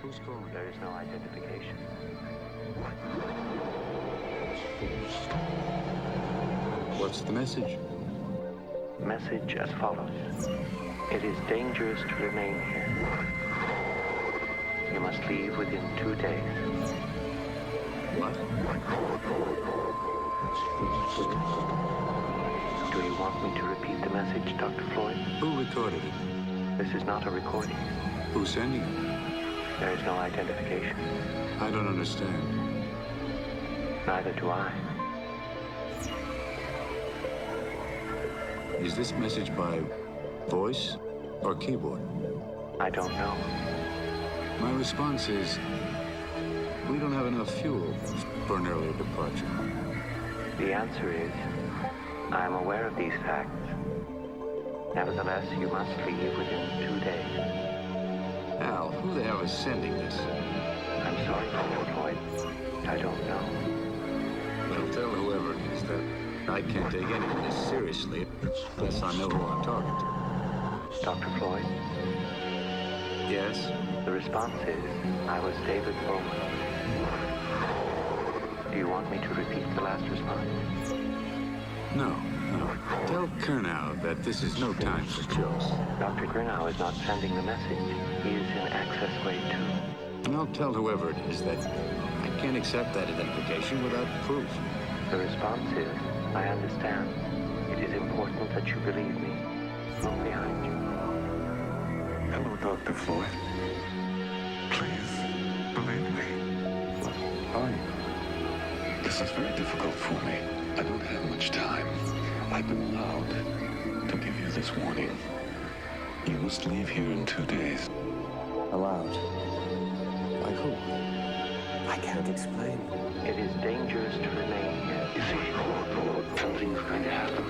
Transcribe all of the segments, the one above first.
Who's calling? There is no identification. What's the message? Message as follows. It is dangerous to remain here. You must leave within 2 days. What? Do you want me to repeat the message, Dr. Floyd? Who recorded it? This is not a recording. Who's sending it? There is no identification. I don't understand. Neither do I. Is this message by voice or keyboard? I don't know. My response is, we don't have enough fuel for an earlier departure. The answer is, I am aware of these facts. Nevertheless, you must leave within 2 days. Al, who the hell is sending this? I'm sorry, Dr. Floyd. I don't know. Well, tell whoever it is that I can't take any of this seriously unless I know who I'm talking to. Dr. Floyd? Yes? The response is, I was David Bowman. Do you want me to repeat the last response? No. Tell Kernow that this is no time for jokes. Dr. Kernow is not sending the message. He is in access way 2. And I'll tell whoever it is that I can't accept that identification without proof. The response is, I understand. It is important that you believe me. Look behind you. Hello, Dr. Floyd. Please, believe me. Are you? This is very difficult for me. I don't have much time. I've been allowed to give you this warning. You must leave here in 2 days. Allowed? By who? I can't explain. It is dangerous to remain here. You see, something's going to happen.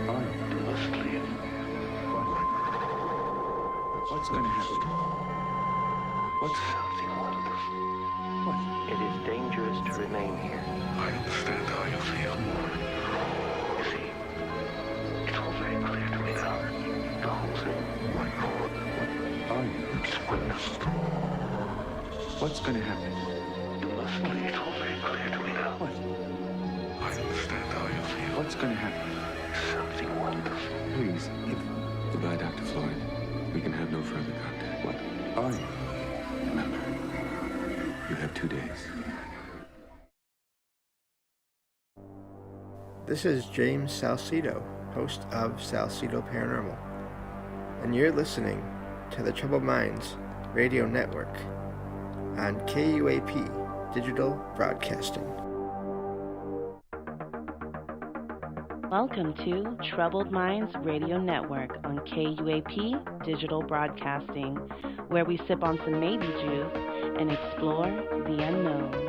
Are you? You must leave. What's going to happen? What's something wonderful? What? It is dangerous to remain here. I understand how you feel. You see, it's all very clear to me now. The whole thing. Are you? It's witnessed. What's going to happen? You must leave. It's all very clear to me now. What? I understand how you feel. What's going to happen? Something wonderful. Please, Goodbye, Dr. Floyd. We can have no further contact. what are you? Remember, you have 2 days. This is James Salcedo, host of Salcedo Paranormal, and you're listening to the Troubled Minds Radio Network on KUAP Digital Broadcasting. Welcome to Troubled Minds Radio Network on KUAP Digital Broadcasting, where we sip on some maybe juice and explore the unknown.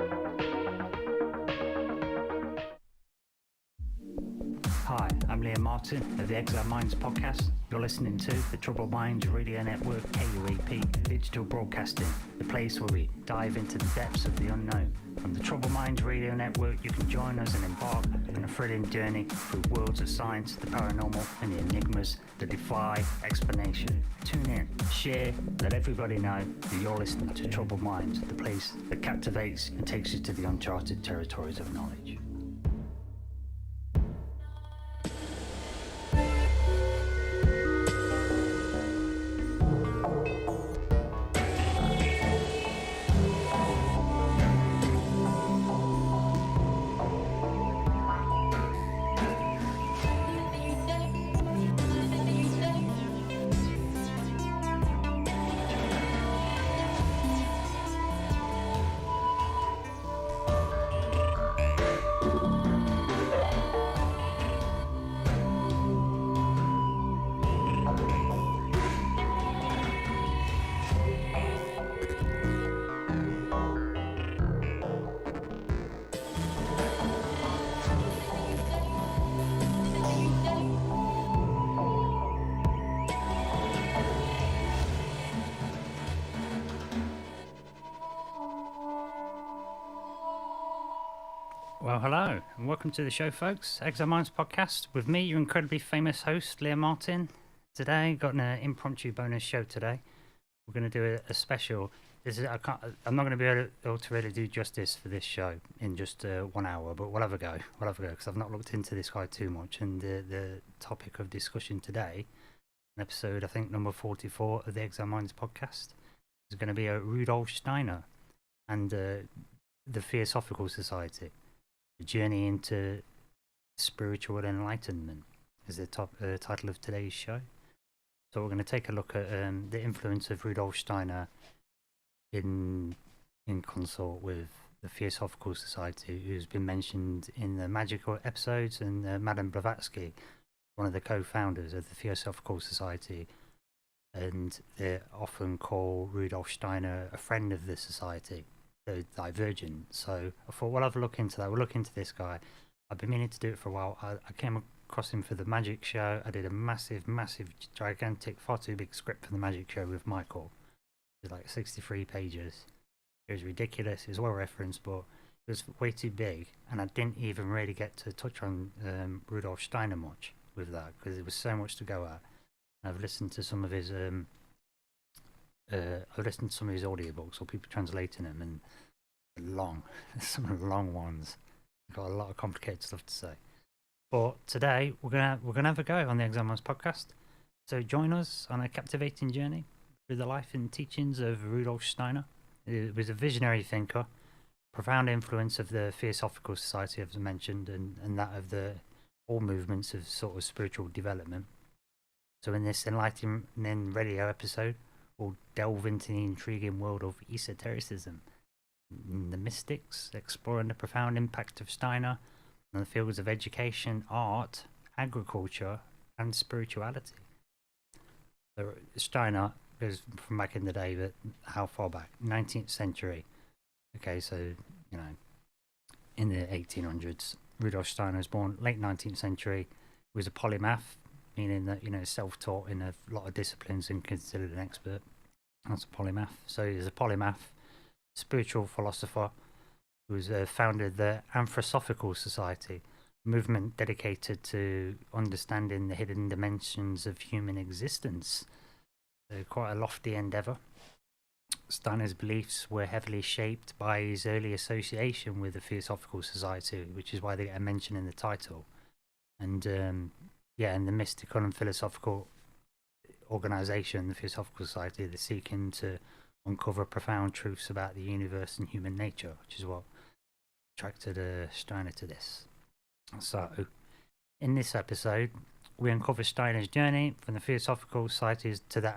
Hi, I'm Liam Martin of the Exile Minds podcast. You're listening to the Troubled Minds Radio Network, KUAP Digital Broadcasting, the place where we dive into the depths of the unknown. On the Troubled Minds Radio Network, you can join us and embark on a thrilling journey through worlds of science, the paranormal, and the enigmas that defy explanation. Tune in, share, let everybody know that you're listening to Troubled Minds, the place that captivates and takes you to the uncharted territories of knowledge. Well, hello, and welcome to the show, folks. Exile Minds podcast with me, your incredibly famous host, Liam Martin. Today, got an impromptu bonus show today. We're going to do a special I'm not going to be able to really do justice for this show in just 1 hour, but we'll have a go. Because I've not looked into this guy too much. And the topic of discussion today, episode I think number 44 of the Exile Minds podcast, is going to be Rudolf Steiner and the Theosophical Society, a journey into spiritual enlightenment is the title of today's show. So we're going to take a look at the influence of Rudolf Steiner in consort with the Theosophical Society, who's been mentioned in the magical episodes, and Madame Blavatsky, one of the co-founders of the Theosophical Society, and they often call Rudolf Steiner a friend of the society. They're divergent. So I thought we'll have a look into that. We'll look into this guy. I've been meaning to do it for a while. I came across him for the magic show. I did a massive, gigantic, far too big script for the magic show with Michael. It was like 63 pages. It was ridiculous. It was well referenced, but it was way too big, and I didn't even really get to touch on Rudolf Steiner much with that, because there was so much to go at. I've listened to some of his audiobooks, or people translating them, and some of the long ones. Got a lot of complicated stuff to say. But today we're gonna have a go on the Exile Minds podcast. So join us on a captivating journey through the life and teachings of Rudolf Steiner. He was a visionary thinker, profound influence of the Theosophical Society, as I mentioned, and that of all movements of sort of spiritual development. So in this enlightening radio episode, we'll delve into the intriguing world of esotericism, the mystics, exploring the profound impact of Steiner on the fields of education, art, agriculture, and spirituality. So Steiner goes from back in the day, but how far back? 19th century. Okay, so, in the 1800s, Rudolf Steiner was born late 19th century. He was a polymath, meaning that, self-taught in a lot of disciplines and considered an expert. That's a polymath. So he's a polymath, spiritual philosopher, who was founded the Anthroposophical Society, a movement dedicated to understanding the hidden dimensions of human existence. Quite a lofty endeavour. Steiner's beliefs were heavily shaped by his early association with the Theosophical Society, which is why they get a mention in the title. And and the mystical and philosophical organisation, the Theosophical Society, they're seeking to uncover profound truths about the universe and human nature, which is what attracted Steiner to this. So, in this episode, we uncover Steiner's journey from the Theosophical Societies to the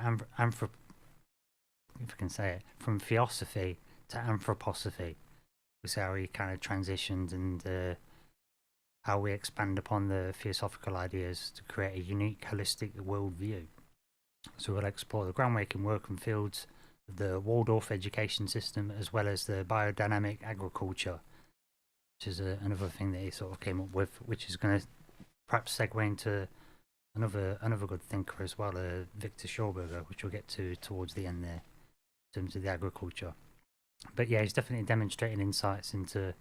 from Theosophy to Anthroposophy. We see how he kind of transitioned, and how we expand upon the theosophical ideas to create a unique, holistic worldview. So we'll explore the groundbreaking work and fields of the Waldorf education system, as well as the biodynamic agriculture, which is another thing that he sort of came up with, which is going to perhaps segue into another good thinker as well, Victor Schauberger, which we'll get to towards the end there, in terms of the agriculture. But yeah, he's definitely demonstrating insights into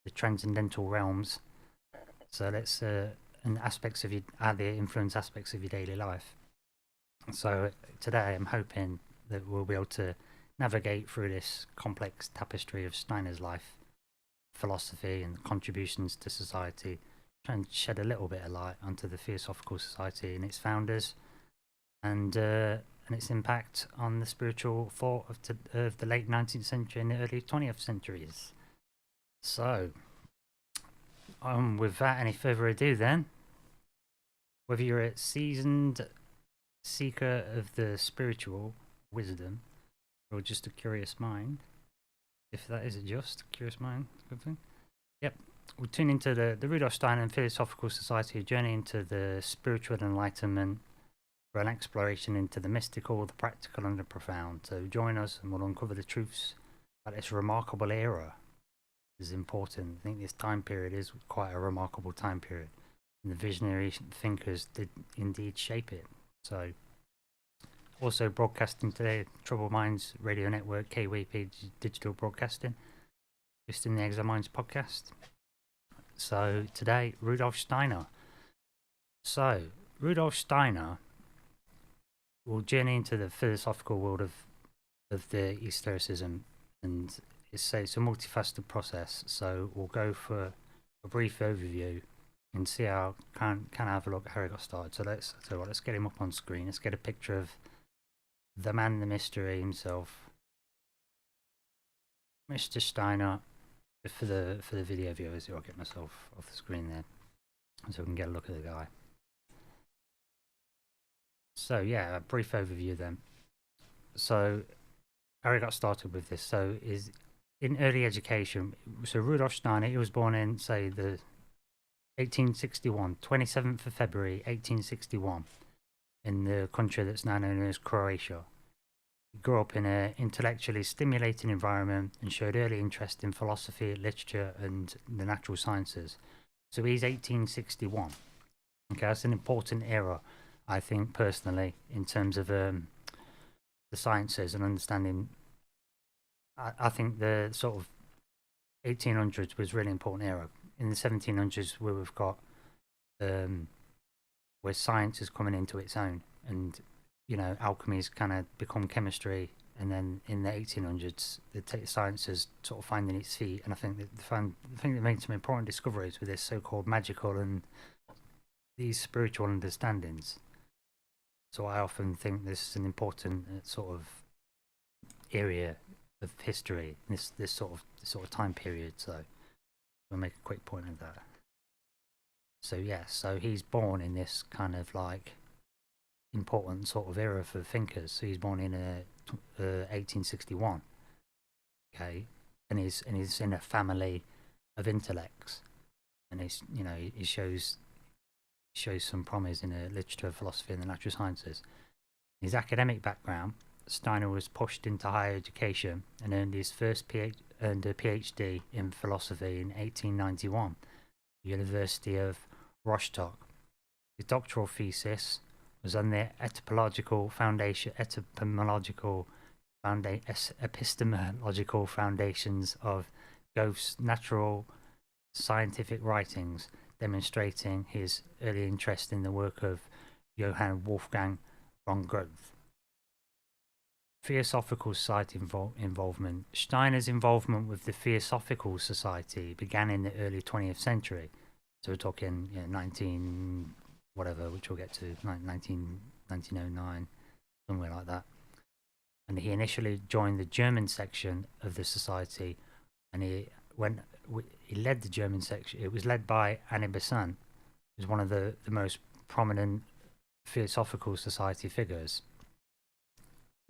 the transcendental realms. So let's and aspects of how they influence aspects of your daily life. So today I'm hoping that we'll be able to navigate through this complex tapestry of Steiner's life, philosophy, and contributions to society, try and shed a little bit of light onto the Theosophical Society and its founders, and its impact on the spiritual thought of the late 19th century and the early 20th centuries. So, without any further ado then, whether you're a seasoned seeker of the spiritual wisdom or just a curious mind, if that is just a curious mind, good thing. Yep, we'll tune into the Rudolf Steiner and Theosophical Society, a journey into the spiritual enlightenment, for an exploration into the mystical, the practical, and the profound. So join us and we'll uncover the truths about this remarkable era. This is important. I think this time period is quite a remarkable time period, and the visionary thinkers did indeed shape it. So, also broadcasting today, Troubled Minds Radio Network, KWP Digital Broadcasting, just in the Exile Minds podcast. So today, Rudolf Steiner. So, Rudolf Steiner will journey into the philosophical world of of the esotericism, and it's a multifaceted process. So we'll go for a brief overview and see how can I have a look at how it got started. So let's get him up on screen. Let's get a picture of the man, the mystery himself, Mr. Steiner. For the video viewers, I'll get myself off the screen there, so we can get a look at the guy. So yeah, a brief overview then. So how he got started with this. So is in early education. So Rudolf Steiner, he was born in, say, the 1861, 27th of February 1861, in the country that's now known as Croatia. He grew up in an intellectually stimulating environment and showed early interest in philosophy, literature, and the natural sciences. So he's 1861. Okay, that's an important era, I think, personally, in terms of the sciences and understanding. I think the sort of 1800s was really important era. In the 1700s, where we've got where science is coming into its own, and alchemy's kind of become chemistry, and then in the 1800s, the science is sort of finding its feet. And I think that they made some important discoveries with this so-called magical and these spiritual understandings. So I often think this is an important sort of area of history, this sort of time period. So I'll make a quick point of that. So yeah, so he's born in this kind of like important sort of era for thinkers. So he's born in 1861. Okay, and he's in a family of intellects, and he shows some promise in literature, philosophy, and the natural sciences. His academic background: Steiner was pushed into higher education and earned his first earned a PhD in philosophy in 1891 at the University of Rostock. His doctoral thesis was on the epistemological foundations of Goethe's natural scientific writings, demonstrating his early interest in the work of Johann Wolfgang von Goethe. Theosophical Society involvement. Steiner's involvement with the Theosophical Society began in the early 20th century. So we're talking 19 whatever, which we'll get to, 1909, somewhere like that. And he initially joined the German section of the society, and he led the German section. It was led by Annie Besant, who's one of the most prominent Theosophical Society figures.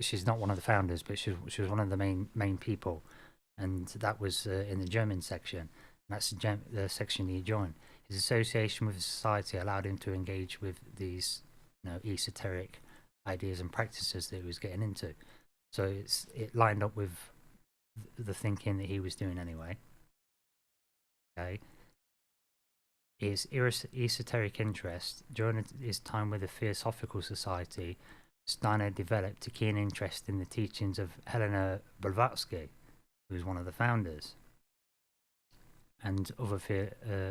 She's not one of the founders, but she was one of the main people, and that was in the German section. That's the section he joined. His association with the society allowed him to engage with these esoteric ideas and practices that he was getting into. So it lined up with the thinking that he was doing anyway. Okay. His esoteric interest during his time with the Theosophical Society, Steiner developed a keen interest in the teachings of Helena Blavatsky, who was one of the founders, and other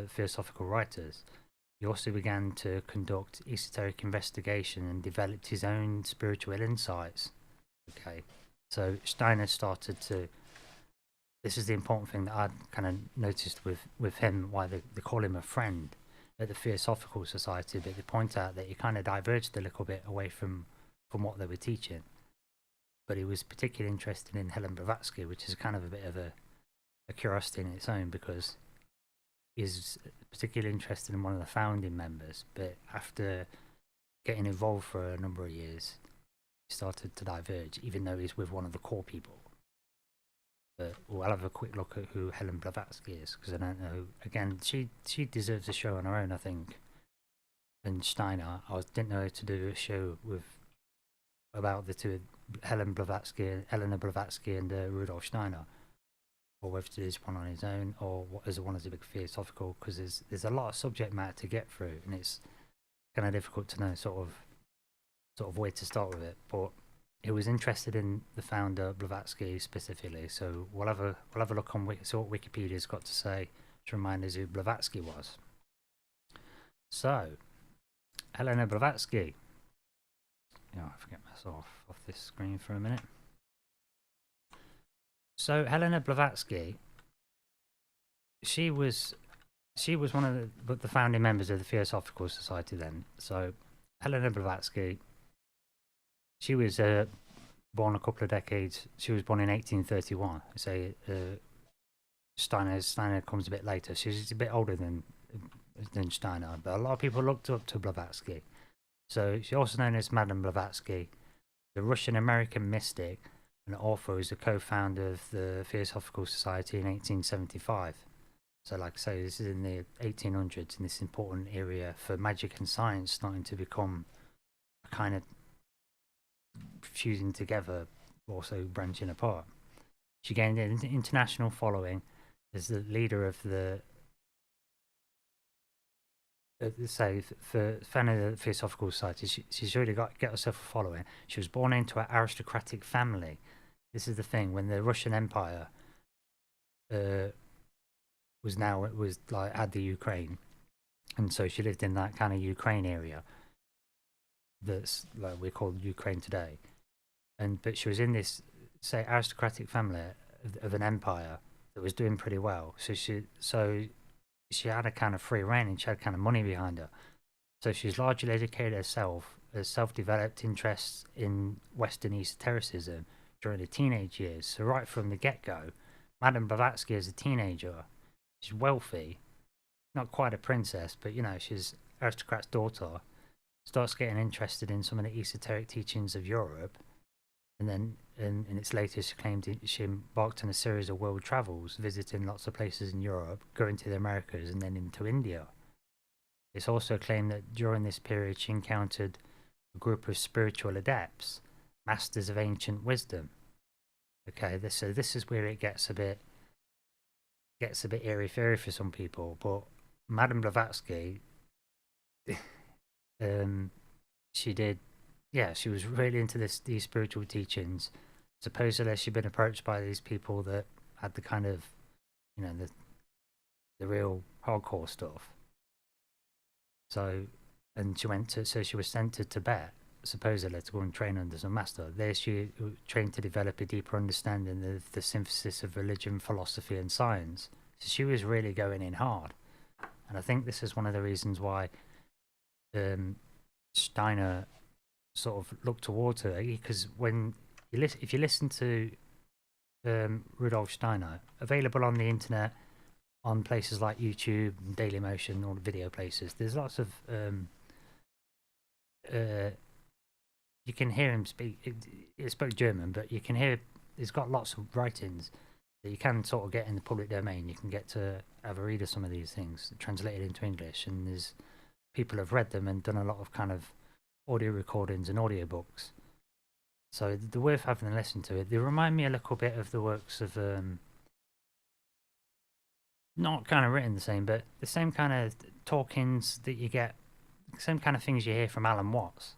theosophical writers. He also began to conduct esoteric investigation and developed his own spiritual insights. Okay, so Steiner started to. This is the important thing that I kind of noticed with him, why they call him a friend at the Theosophical Society, but they point out that he kind of diverged a little bit away from what they were teaching. But he was particularly interested in Helen Blavatsky, which is kind of a bit of a curiosity in its own, because he's particularly interested in one of the founding members. But after getting involved for a number of years, he started to diverge, even though he's with one of the core people. But we'll have a quick look at who Helen Blavatsky is, because I don't know. Again, she deserves a show on her own, I think. And Steiner, I didn't know to do a show about the two, Helena Blavatsky and Rudolf Steiner, or whether to do this one on his own, or what as one as a big theosophical, because there's a lot of subject matter to get through, and it's kind of difficult to know sort of where to start with it. But he was interested in the founder Blavatsky specifically, so we'll have a look on see what Wikipedia's got to say to remind us who Blavatsky was. So, Helena Blavatsky. I forget myself off this screen for a minute. So Helena Blavatsky, she was one of the founding members of the Theosophical Society then. So Helena Blavatsky, she was born a couple of decades. She was born in 1831. So Steiner comes a bit later. She's a bit older than Steiner, but a lot of people looked up to Blavatsky. So she's also known as Madame Blavatsky, the Russian-American mystic and author, who's the co-founder of the Theosophical Society in 1875. So like I say, this is in the 1800s, in this important area for magic and science starting to become a kind of fusing together, also branching apart. She gained an international following as the leader of the for founding the Theosophical Society. She's really got herself a following. She was born into an aristocratic family. This is the thing, when the Russian Empire was like had the Ukraine, and so she lived in that kind of Ukraine area that's like we call Ukraine today, but she was in this aristocratic family of an empire that was doing pretty well. So she had a kind of free reign and she had kind of money behind her. So she's largely educated herself, as self-developed interests in Western esotericism during the teenage years. So right from the get-go, Madame Blavatsky as a teenager, she's wealthy, not quite a princess, but she's aristocrat's daughter, starts getting interested in some of the esoteric teachings of Europe. And then in its later, she claimed she embarked on a series of world travels, visiting lots of places in Europe, going to the Americas and then into India. It's also claimed that during this period she encountered a group of spiritual adepts, masters of ancient wisdom. Okay, so this is where it gets a bit airy-fairy for some people. But Madame Blavatsky, she was really into these spiritual teachings. Supposedly she'd been approached by these people that had the kind of, the real hardcore stuff. So she was sent to Tibet, supposedly to go and train under some master. There she trained to develop a deeper understanding of the synthesis of religion, philosophy and science. So she was really going in hard. And I think this is one of the reasons why Steiner sort of look towards her, because if you listen to Rudolf Steiner, available on the internet, on places like YouTube, Daily Motion, all the video places, there's lots of you can hear him speak. He spoke German, but you can hear he's got lots of writings that you can sort of get in the public domain. You can get to have a read of some of these things translated into English, and there's people have read them and done a lot of kind of audio recordings and audiobooks. So they're worth having a listen to. They remind me a little bit of the works of not kind of written the same, but the same kind of talkings that you get, the same kind of things you hear from Alan Watts.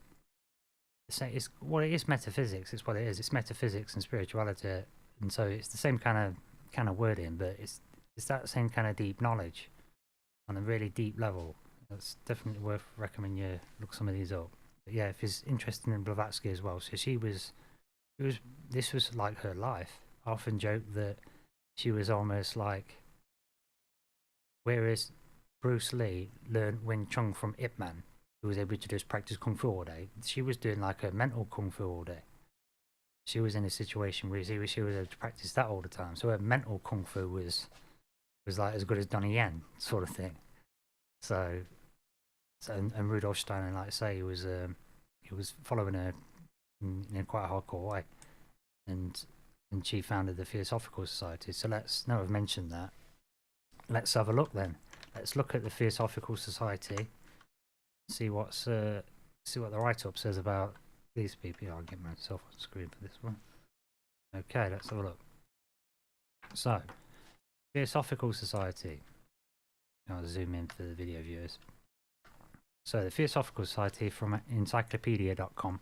It is metaphysics. It's what it is. It's metaphysics and spirituality, and so it's the same kind of wording, but it's that same kind of deep knowledge on a really deep level. It's definitely worth recommending you look some of these up. But yeah, if you're interested in Blavatsky as well, so this was like her life. I often joke that she was almost like, whereas Bruce Lee learned Wing Chun from Ip Man, who was able to just practice Kung Fu all day, she was doing like a mental Kung Fu all day. She was in a situation where she was able to practice that all the time. So her mental Kung Fu was like as good as Donnie Yen sort of thing. So and Rudolf Steiner, like I say, he was following her in quite a hardcore way, and she founded the Theosophical Society. So now I've mentioned that, let's have a look then. Let's look at the Theosophical Society, see what the write-up says about these people. I'll get myself on screen for this one. Okay, let's have a look. So, Theosophical Society. I'll zoom in for the video viewers. So, the Theosophical Society from encyclopedia.com.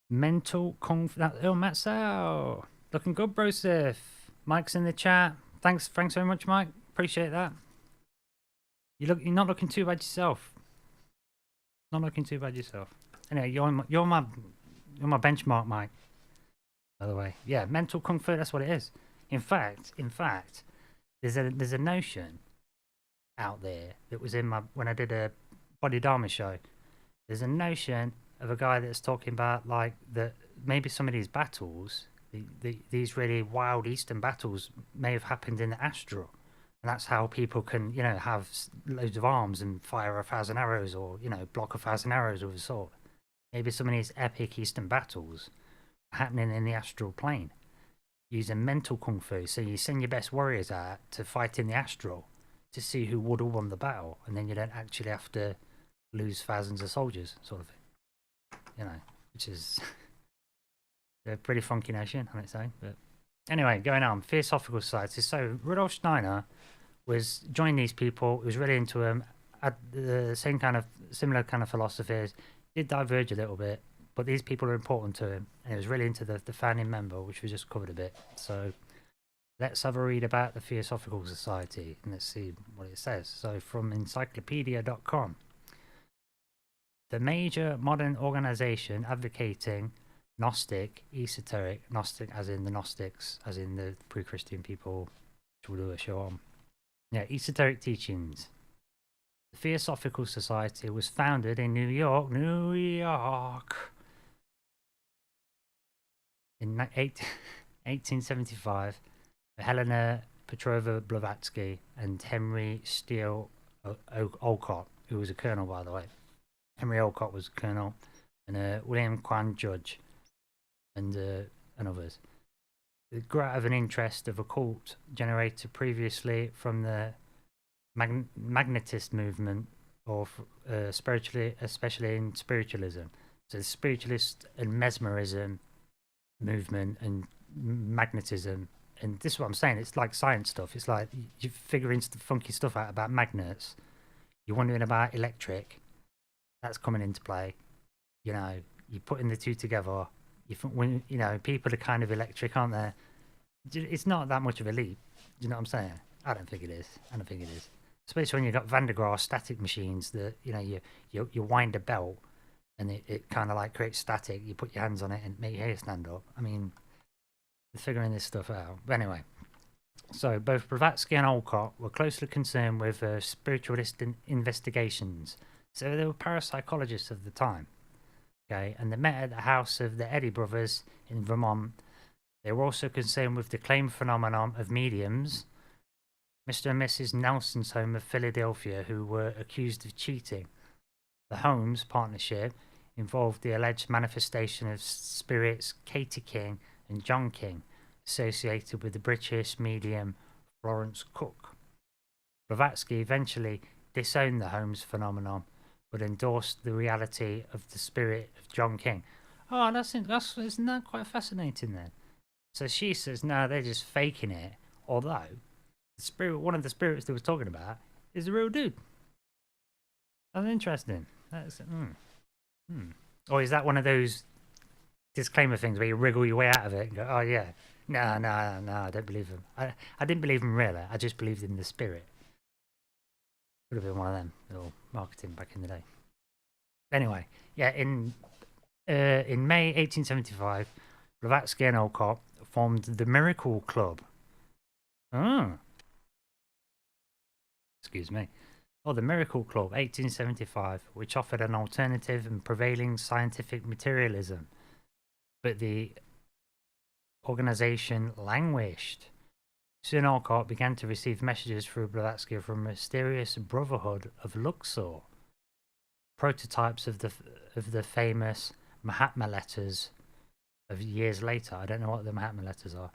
Mental Kung Fu. Oh, Matsao! Looking good, Brosif. Mike's in the chat. Thanks very much, Mike. Appreciate that. You're not looking too bad yourself. Not looking too bad yourself. Anyway, you're my my benchmark mic, by the way. Yeah, mental kung fu. That's what it is. In fact, there's a notion out there that was in my when I did a Body Dharma show. There's a notion of a guy that's talking about like that maybe some of these battles, these really wild Eastern battles, may have happened in the astral, and that's how people can have loads of arms and fire 1,000 arrows, or block 1,000 arrows with a sword. Maybe some of these epic Eastern battles are happening in the astral plane, using mental kung fu. So you send your best warriors out to fight in the astral to see who would have won the battle, and then you don't actually have to lose thousands of soldiers, sort of thing. Which is a pretty funky notion on its own. But anyway, going on, Theosophical Society. So Rudolf Steiner was joined these people, was really into them, had the similar kind of philosophies, did diverge a little bit, but these people are important to him, and he was really into the founding member, which we just covered a bit. So let's have a read about the Theosophical Society, and let's see what it says. So from encyclopedia.com. The major modern organization advocating Gnostic, esoteric, Gnostic as in the Gnostics, as in the pre-Christian people, which we'll do a show on. Yeah, esoteric teachings. The Theosophical Society was founded in New York, in 1875 by Helena Petrova Blavatsky and Henry Steele Olcott, who was a colonel, by the way. Henry Olcott was a colonel, and William Quan Judge, and others. It grew out of an interest of occult generated previously from the magnetist movement, or spiritually, especially in spiritualism. So the spiritualist and mesmerism movement and magnetism. And this is what I'm saying. It's like science stuff. It's like you're figuring funky stuff out about magnets. You're wondering about electric. That's coming into play. You're putting the two together. People are kind of electric, aren't they? It's not that much of a leap. Do you know what I'm saying? I don't think it is. Especially when you've got Van de Graaff static machines that, you wind a belt and it kind of like creates static. You put your hands on it and make your hair stand up. I mean, they're figuring this stuff out. But anyway, so both Blavatsky and Olcott were closely concerned with spiritualist investigations. So they were parapsychologists of the time. Okay, and they met at the house of the Eddy brothers in Vermont. They were also concerned with the claimed phenomenon of mediums. Mr. and Mrs. Nelson's home of Philadelphia, who were accused of cheating. The Holmes partnership involved the alleged manifestation of spirits Katie King and John King, associated with the British medium Florence Cook. Blavatsky eventually disowned the Holmes phenomenon, but endorsed the reality of the spirit of John King. Oh, isn't that quite fascinating then? So she says, no, they're just faking it. Although one of the spirits they were talking about is a real dude. That's interesting. That's Or is that one of those disclaimer things where you wriggle your way out of it and go, oh yeah, no, I don't believe him. I didn't believe him really. I just believed in the spirit. Would have been one of them little marketing back in the day. Anyway, yeah, in May 1875, Blavatsky and Olcott formed the Miracle Club. Excuse me. The Miracle Club, 1875, which offered an alternative and prevailing scientific materialism. But the organization languished. Soon Olcott began to receive messages through Blavatsky from a mysterious Brotherhood of Luxor, prototypes of the famous Mahatma letters of years later. I don't know what the Mahatma letters are.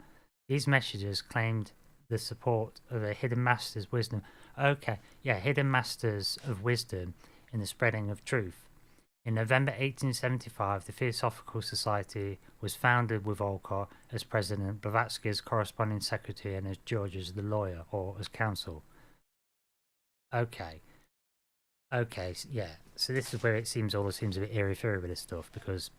These messages claimed the support of a hidden master's wisdom. Okay, yeah, hidden masters of wisdom in the spreading of truth. In November 1875, the Theosophical Society was founded with Olcott as president, Blavatsky as corresponding secretary, and as George as the lawyer, or as counsel. Okay, yeah. So this is where it seems a bit airy-fairy with this stuff, because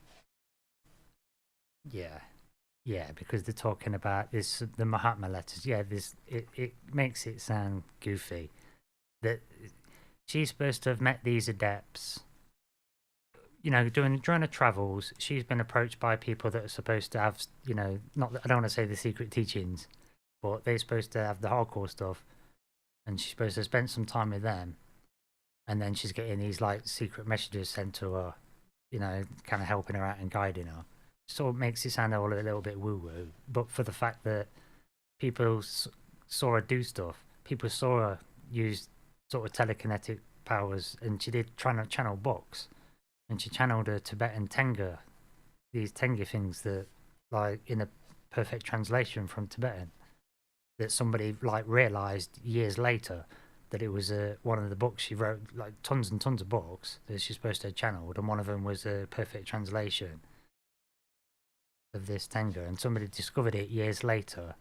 because they're talking about this, the Mahatma letters. Yeah, it makes it sound goofy that she's supposed to have met these adepts during her travels, she's been approached by people that are supposed to have, not I don't want to say the secret teachings, but they're supposed to have the hardcore stuff, and she's supposed to spend some time with them, and then she's getting these like secret messages sent to her, kind of helping her out and guiding her. Sort of makes it sound all a little bit woo-woo, but for the fact that people saw her do stuff, people saw her use sort of telekinetic powers, and she did try to channel books, and she channeled a Tibetan Tenga, these Tenga things that, like, in a perfect translation from Tibetan, that somebody like realized years later that it was one of the books she wrote, like tons and tons of books that she's supposed to have channeled, and one of them was a perfect translation of this Tenga, and somebody discovered it years later,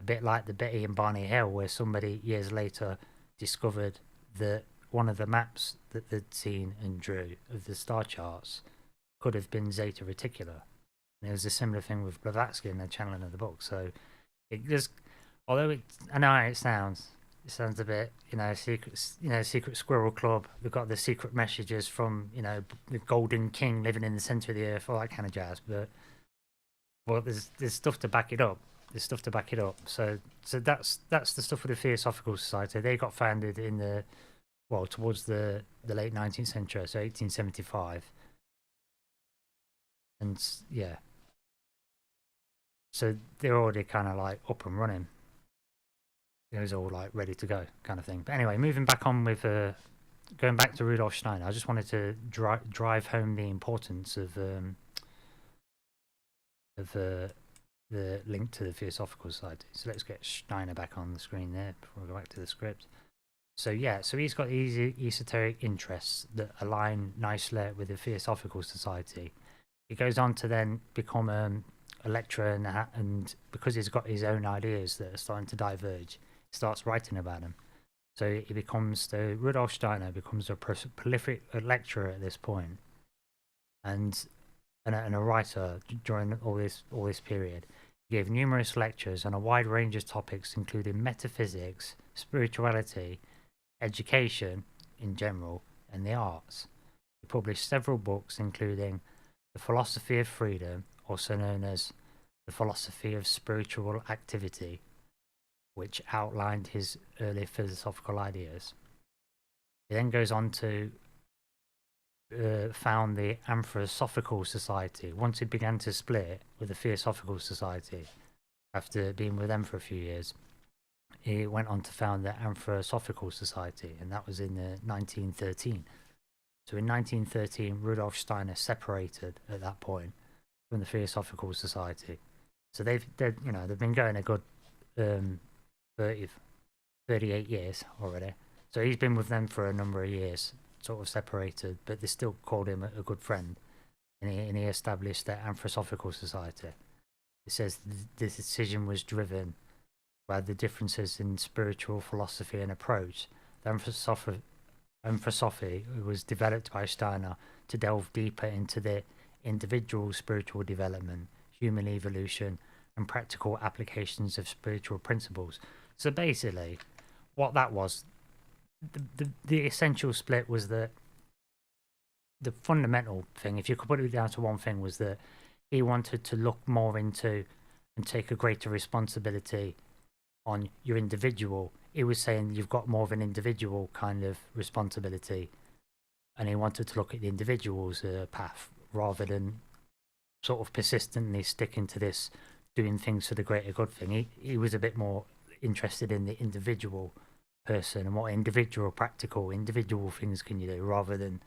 a bit like the Betty and Barney Hill, where somebody years later discovered that one of the maps that they'd seen and drew of the star charts could have been Zeta Reticula. And there was a similar thing with Blavatsky in the channeling of the book. So it just, although I know how it sounds a bit, secret squirrel club. They've got the secret messages from, the Golden King living in the center of the earth, all that kind of jazz. But there's stuff to back it up. So that's the stuff with the Theosophical Society. They got founded towards the late 19th century, so 1875. And yeah, so they're already kind of like up and running. It was all like ready to go kind of thing. But anyway, moving back on with going back to Rudolf Steiner, I just wanted to drive home the importance of the link to the Theosophical Society. So let's get Steiner back on the screen there before we go back to the script. So he's got these esoteric interests that align nicely with the Theosophical Society. He goes on to then become a lecturer, and because he's got his own ideas that are starting to diverge, he starts writing about them. So Rudolf Steiner becomes a prolific lecturer at this point, and a writer during all this period. He gave numerous lectures on a wide range of topics, including metaphysics, spirituality, education in general, and the arts. He published several books, including The Philosophy of Freedom, also known as The Philosophy of Spiritual Activity, which outlined his early philosophical ideas. He then goes on to found the Anthroposophical Society once he began to split with the Theosophical Society. After being with them for a few years, he went on to found the Anthroposophical Society, and that was in 1913. So in 1913, Rudolf Steiner separated at that point from the Theosophical Society. So they've been going a good 38 years already. So he's been with them for a number of years, sort of separated, but they still called him a good friend, and he established the Anthroposophical Society. It says the decision was driven by the differences in spiritual philosophy and approach. The Anthroposophy was developed by Steiner to delve deeper into the individual spiritual development, human evolution, and practical applications of spiritual principles. So basically, what that was, the essential split was that the fundamental thing, if you could put it down to one thing, was that he wanted to look more into and take a greater responsibility on your individual. He was saying you've got more of an individual kind of responsibility, and he wanted to look at the individual's path rather than sort of persistently sticking to this doing things for the greater good thing. He was a bit more interested in the individual person and what individual things can you do, rather than,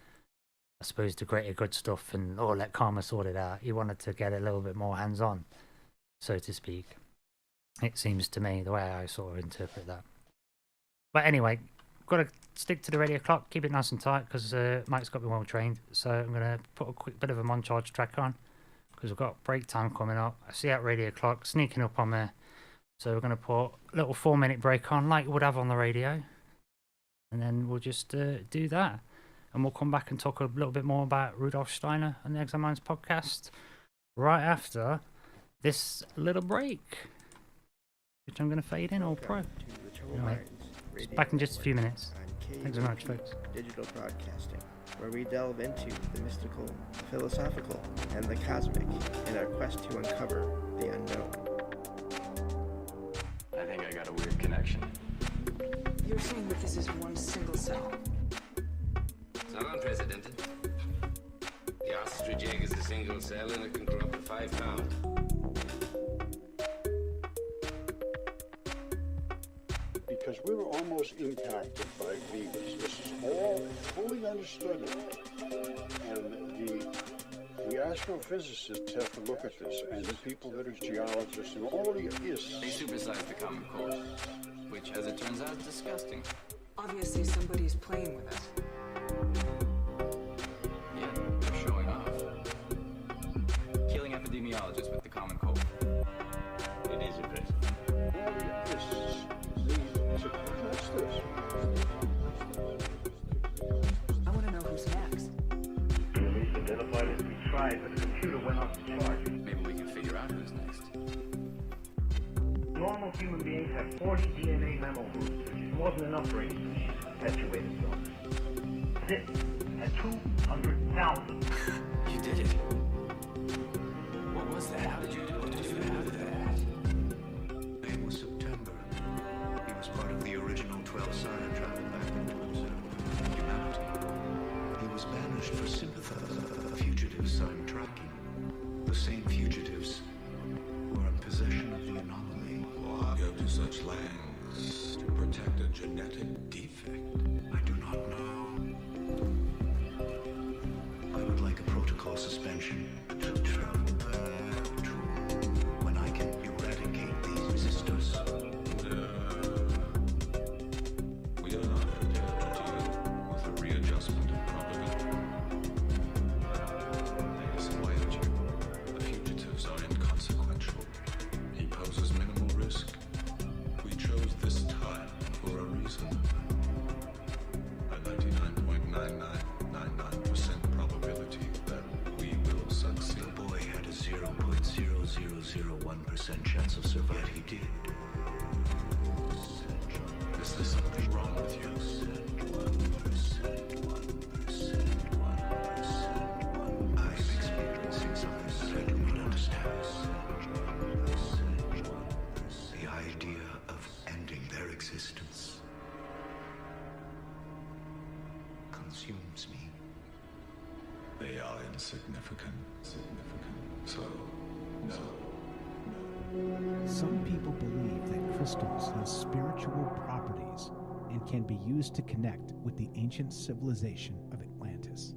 I suppose, the greater good stuff and let karma sort it out. He wanted to get a little bit more hands-on, so to speak. It seems to me, the way I sort of interpret that. But anyway, got to stick to the radio clock, keep it nice and tight, because Mike's got me well trained. So I'm going to put a quick bit of a montage track on, because we've got break time coming up. I see that radio clock sneaking up on me. So we're going to put a little 4-minute break on, like you would have on the radio. And then we'll just do that. And we'll come back and talk a little bit more about Rudolf Steiner and the Exile Minds podcast right after this little break, which I'm going to fade in all pro. Anyway, back in just a few minutes. Thanks so much, folks. Digital broadcasting. where we delve into the mystical, the philosophical, and the cosmic in our quest to uncover the unknown. I think I got a weird connection. You're saying that this is one single cell? It's not unprecedented. The ostrich egg is a single cell and it can grow up to 5 pounds. Because we were almost impacted by Venus. This is all fully understood. And the astrophysicists have to look at this, and the people that are geologists and all the is. They supersize the common cold, which, as it turns out, is disgusting. Obviously somebody's playing with us. Yeah, they're showing off. Killing epidemiologists with the common cold. It is impressive. All the is. That's this. I want to know who's next. At least identified as we tried, but the computer went off the chart. Maybe we can figure out who's next. Normal human beings have 40 DNA memo groups, which wasn't enough for each to perpetuate itself. This had 200,000. You did it. What was that? How did you do it? How did that? It was September. He was part of the original 12 sign travel back into humanity. He was banished for sympathy. Fugitive sign tracking. The same fugitives were in possession of the anomaly. Why go to such lengths to protect a genetic defect? I do not know. I would like a protocol suspension to travel back to when I can eradicate these resistors. We are not prepared to deal with a readjustment of probability. They disquiet you. The fugitives are inconsequential. He poses minimal risk. We chose this time for a reason. A 99.9999% probability that we will succeed. The boy had a 0.0001% chance of survival. Yet he did. Is there something wrong with you? I am experiencing something that I do not understand. The idea of ending their existence consumes me. They are insignificant. So, no. Some people believe that crystals have spiritual properties and can be used to connect with the ancient civilization of Atlantis.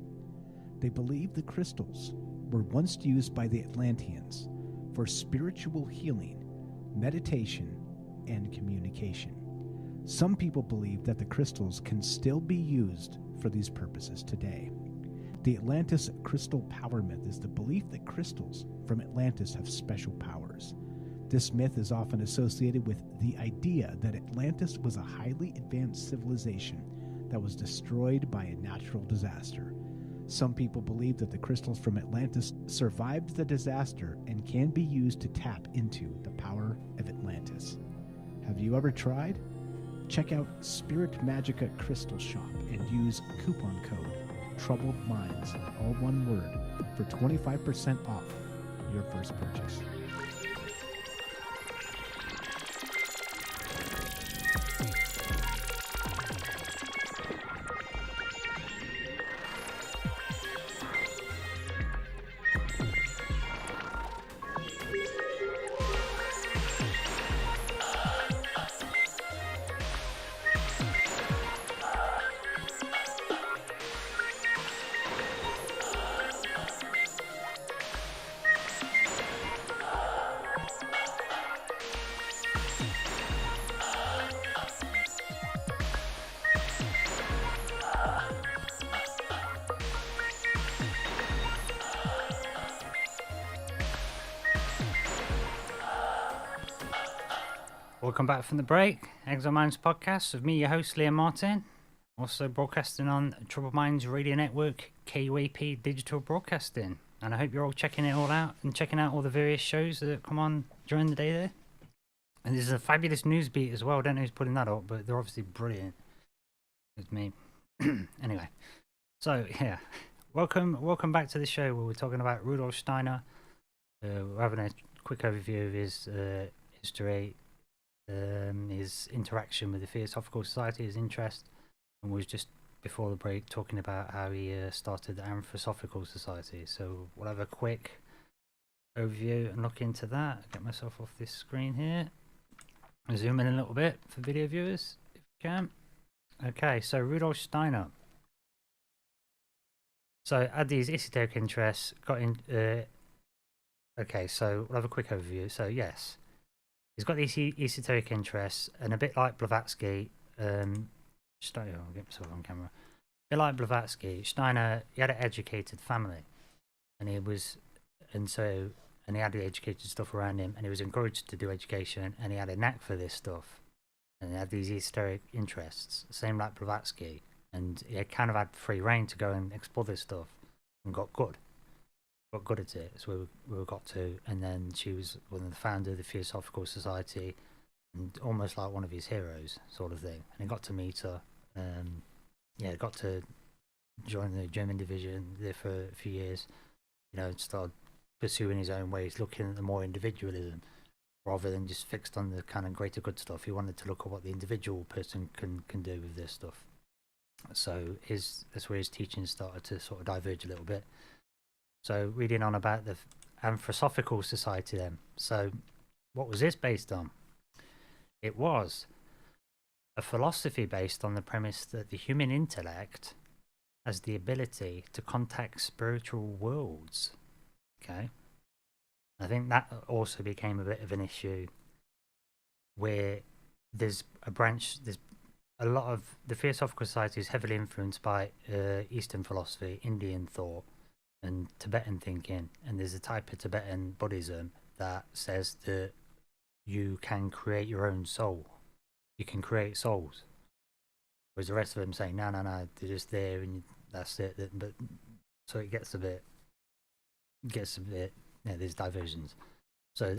They believe the crystals were once used by the Atlanteans for spiritual healing, meditation, and communication. Some people believe that the crystals can still be used for these purposes today. The Atlantis crystal power myth is the belief that crystals from Atlantis have special powers. This myth is often associated with the idea that Atlantis was a highly advanced civilization that was destroyed by a natural disaster. Some people believe that the crystals from Atlantis survived the disaster and can be used to tap into the power of Atlantis. Have you ever tried? Check out Spirit Magica Crystal Shop and use coupon code Troubled Minds, all one word, for 25% off your first purchase. Welcome back from the break. Exile Minds podcast with me, your host, Liam Martin. Also broadcasting on Troubled Minds Radio Network, KUAP Digital Broadcasting. And I hope you're all checking it all out and checking out all the various shows that come on during the day there. And there's a fabulous news beat as well. I don't know who's putting that up, but they're obviously brilliant. It's me. Anyway. So yeah, welcome back to the show where we're talking about Rudolf Steiner. We're having a quick overview of his history, his interaction with the Theosophical Society, his interest, and we was just before the break talking about how he started the Anthroposophical Society. So we'll have a quick overview and look into that. Get myself off this screen here. Zoom in a little bit for video viewers if you can. Okay, so Rudolf Steiner. So had these esoteric interests, got in. Okay, so we'll have a quick overview. So yes, he's got these esoteric interests, and a bit like Blavatsky, I'll get myself on camera. A bit like Blavatsky, Steiner, he had an educated family, and he had the educated stuff around him, and he was encouraged to do education, and he had a knack for this stuff, and he had these esoteric interests, same like Blavatsky. And he kind of had free reign to go and explore this stuff, and got good at it. That's where we got to. And then she was one of the founder of the Theosophical Society, and almost like one of his heroes, sort of thing. And he got to meet her. Got to join the German division there for a few years. You know, started pursuing his own ways, looking at the more individualism rather than just fixed on the kind of greater good stuff. He wanted to look at what the individual person can do with this stuff. So that's where his teachings started to sort of diverge a little bit. So reading on about the Anthroposophical Society then. So what was this based on? It was a philosophy based on the premise that the human intellect has the ability to contact spiritual worlds. Okay. I think that also became a bit of an issue where there's a lot of the Theosophical Society is heavily influenced by Eastern philosophy, Indian thought, and Tibetan thinking. And there's a type of Tibetan Buddhism that says that you can create your own soul. You can create souls. Whereas the rest of them say, no, they're just there and that's it. But so it gets a bit, there's diversions. So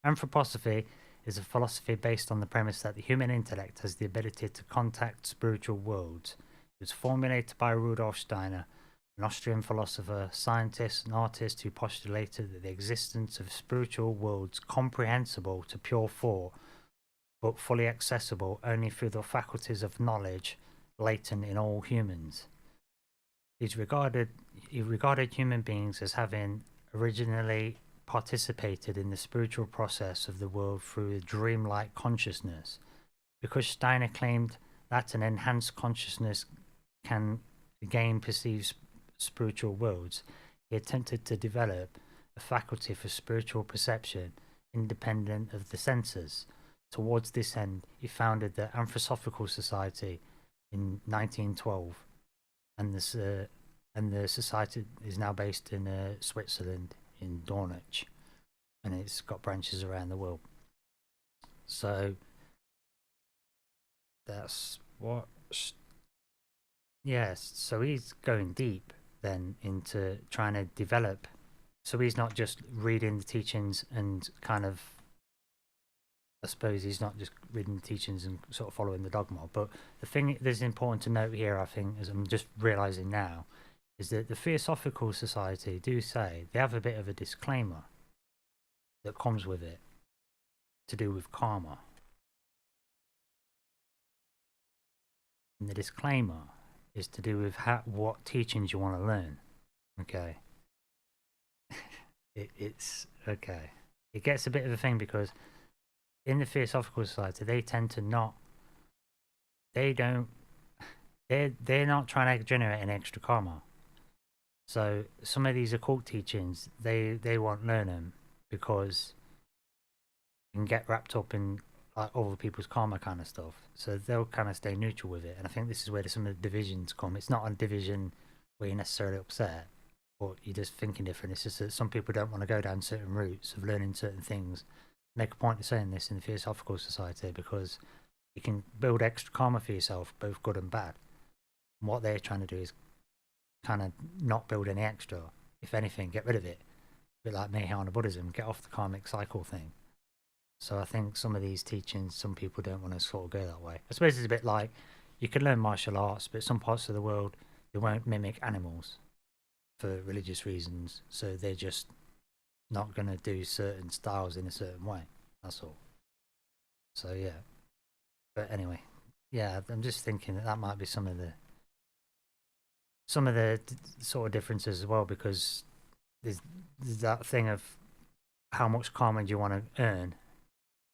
Anthroposophy is a philosophy based on the premise that the human intellect has the ability to contact spiritual worlds. It was formulated by Rudolf Steiner, an Austrian philosopher, scientist, and artist who postulated that the existence of spiritual worlds comprehensible to pure thought, but fully accessible only through the faculties of knowledge latent in all humans. He regarded human beings as having originally participated in the spiritual process of the world through a dreamlike consciousness. Because Steiner claimed that an enhanced consciousness can again perceive spiritual worlds, he attempted to develop a faculty for spiritual perception independent of the senses. Towards this end, he founded the Anthroposophical Society in 1912, and the society is now based in Switzerland, in Dornach, and it's got branches around the world. So that's what. Yes, so he's going deep then into trying to develop. So he's not just reading the teachings and kind of, I suppose he's not just reading the teachings and sort of following the dogma. But the thing that's important to note here, I think, as I'm just realizing now, is that the Theosophical Society do say they have a bit of a disclaimer that comes with it to do with karma. And the disclaimer is to do with what teachings you want to learn. Okay. It's okay. It gets a bit of a thing because in the Theosophical Society, they tend to not. They're not trying to generate an extra karma. So some of these occult teachings, they won't learn them because you can get wrapped up in like other people's karma kind of stuff. So they'll kind of stay neutral with it. And I think this is where some of the divisions come. It's not a division where you're necessarily upset, or you're just thinking different. It's just that some people don't want to go down certain routes of learning certain things. Make a point of saying this in the Theosophical Society because you can build extra karma for yourself, both good and bad. And what they're trying to do is kind of not build any extra. If anything, get rid of it. A bit like Mahayana Buddhism, get off the karmic cycle thing. So I think some of these teachings, some people don't want to sort of go that way. I suppose it's a bit like you can learn martial arts, but some parts of the world, they won't mimic animals for religious reasons. So they're just not going to do certain styles in a certain way. That's all. So yeah. But anyway, yeah, I'm just thinking that might be some of the sort of differences as well, because there's that thing of how much karma do you want to earn.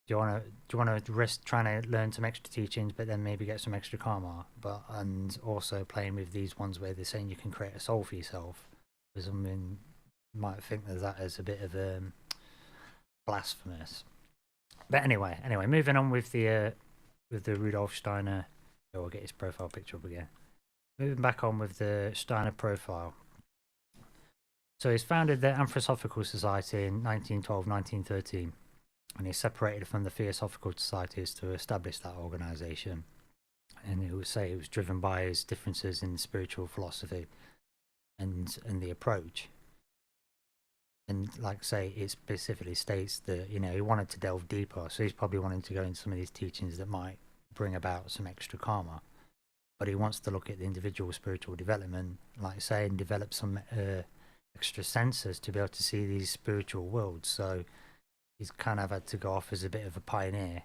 Do you want to risk trying to learn some extra teachings, but then maybe get some extra karma? And also playing with these ones where they're saying you can create a soul for yourself. Because I mean, you might think of that as a bit of blasphemous. But anyway, moving on with the Rudolf Steiner. Oh, I'll get his profile picture up again. Moving back on with the Steiner profile. So he's founded the Anthroposophical Society in 1912-1913. And he separated from the Theosophical Societies to establish that organization. And he would say it was driven by his differences in spiritual philosophy and the approach. And like I say, it specifically states that, you know, he wanted to delve deeper. So he's probably wanting to go into some of these teachings that might bring about some extra karma. But he wants to look at the individual spiritual development, like I say, and develop some extra senses to be able to see these spiritual worlds. So he's kind of had to go off as a bit of a pioneer,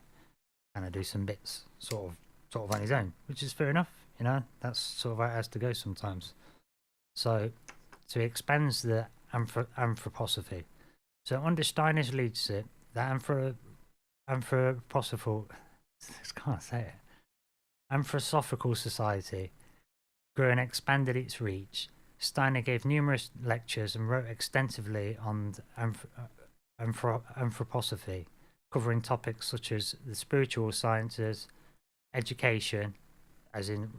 kind of do some bits sort of on his own, which is fair enough, you know. That's sort of how it has to go sometimes. So he expands the Anthroposophy. So under Steiner's leadership, the Anthroposophical, I can't say it, Anthroposophical Society grew and expanded its reach. Steiner gave numerous lectures and wrote extensively on Anthroposophy, covering topics such as the spiritual sciences, education, as in